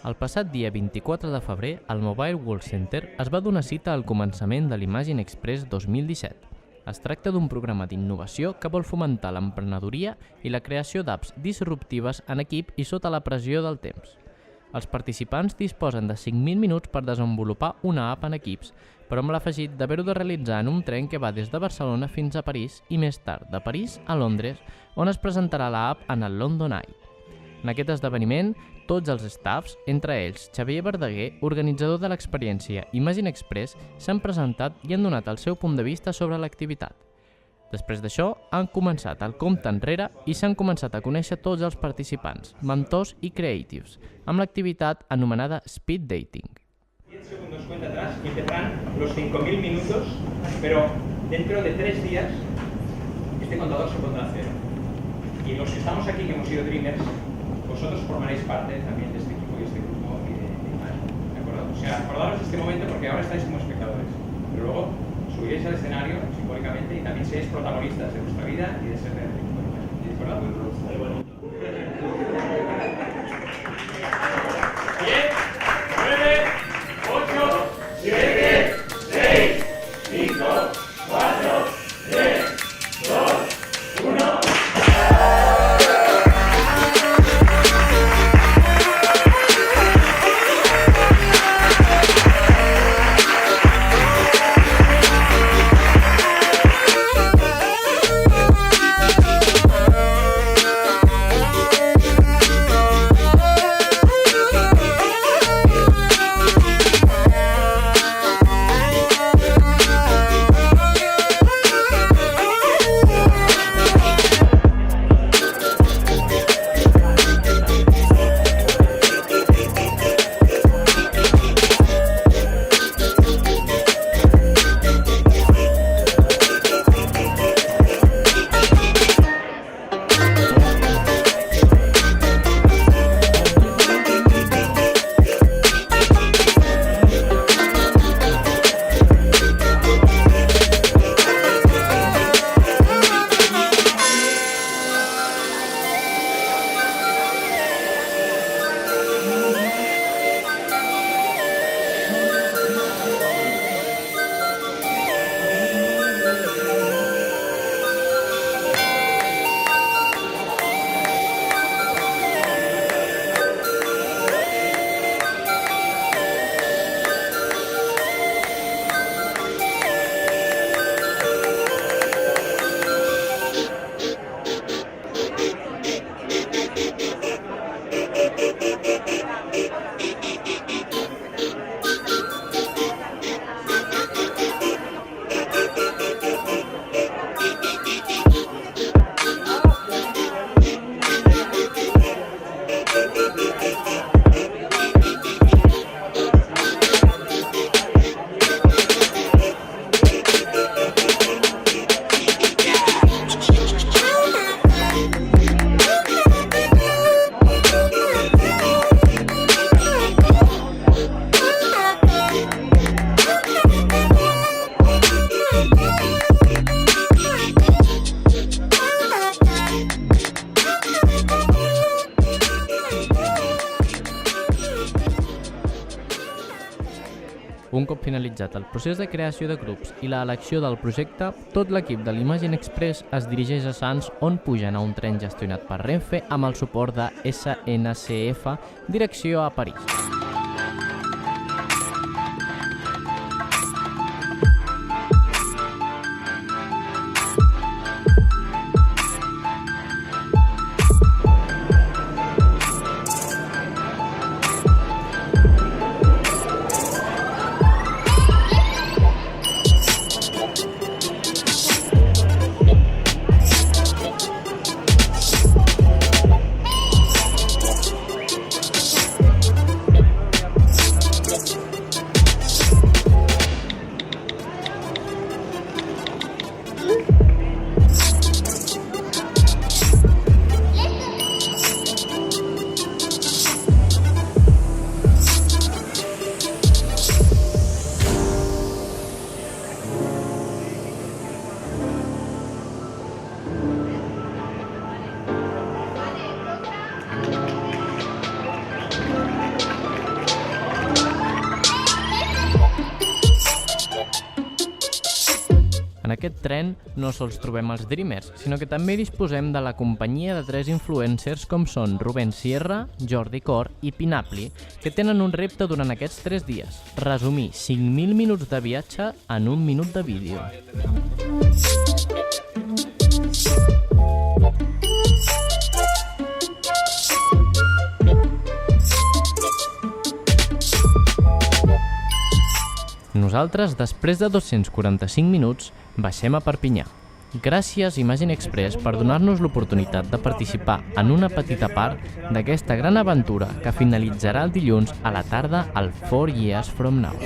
El passat dia 24 de febrer, al Mobile World Center es va donar cita al començament de l'Imagine Express 2017. Es tracta d'un programa d'innovació que vol fomentar l'emprenedoria i la creació d'apps disruptives en equip i sota la pressió del temps. Els participants disposen de 5.000 minuts per desenvolupar una app en equips, però amb l'afegit d'haver-ho de realitzar en un tren que va des de Barcelona fins a París i més tard de París a Londres, on es presentarà l'app en el London Eye. En aquest esdeveniment, tots els staffs, entre ells Xavier Verdaguer, organitzador de l'experiència Imagine Express, s'han presentat i han donat el seu punt de vista sobre l'activitat. Després d'això, han començat el compte enrere i s'han començat a conèixer tots els participants, mentors i creatives, amb l'activitat anomenada Speed Dating. 10 segundos cuenta atrás y empezarán los 5.000 minutos, pero dentro de 3 días este contador se pondrá a cero. Y los que estamos aquí, que hemos sido Dreamers, vosotros formaréis parte también de este equipo y este grupo y de Imagine, ¿de acuerdo? O sea, acordaros de este momento porque ahora estáis como espectadores, pero luego subiréis al escenario simbólicamente y también seréis protagonistas de vuestra vida y de ser del equipo de Imagine. ¿De acuerdo? 10, 9, 8, 7, 6, 5, 4, 3, 2, 1... Un cop finalitzat el procés de creació de grups i l'elecció del projecte, tot l'equip de l'Imagine Express es dirigeix a Sants, on pugen a un tren gestionat per Renfe amb el suport de SNCF, direcció a París. aquest tren no sols trobem els Dreamers, sinó que també disposem de la companyia de 3 influencers com són Rubén Sierra, Jordi Cor i Pinapli, que tenen un repte durant aquests 3 dies: resumir 5.000 minuts de viatge en 1 minut de vídeo. Nosaltres, després de 245 minuts, baixem a Perpinyà. Gràcies Imagine Express per donar-nos l'oportunitat de participar en una petita part d'aquesta gran aventura que finalitzarà el dilluns a la tarda al 4 Years From Now.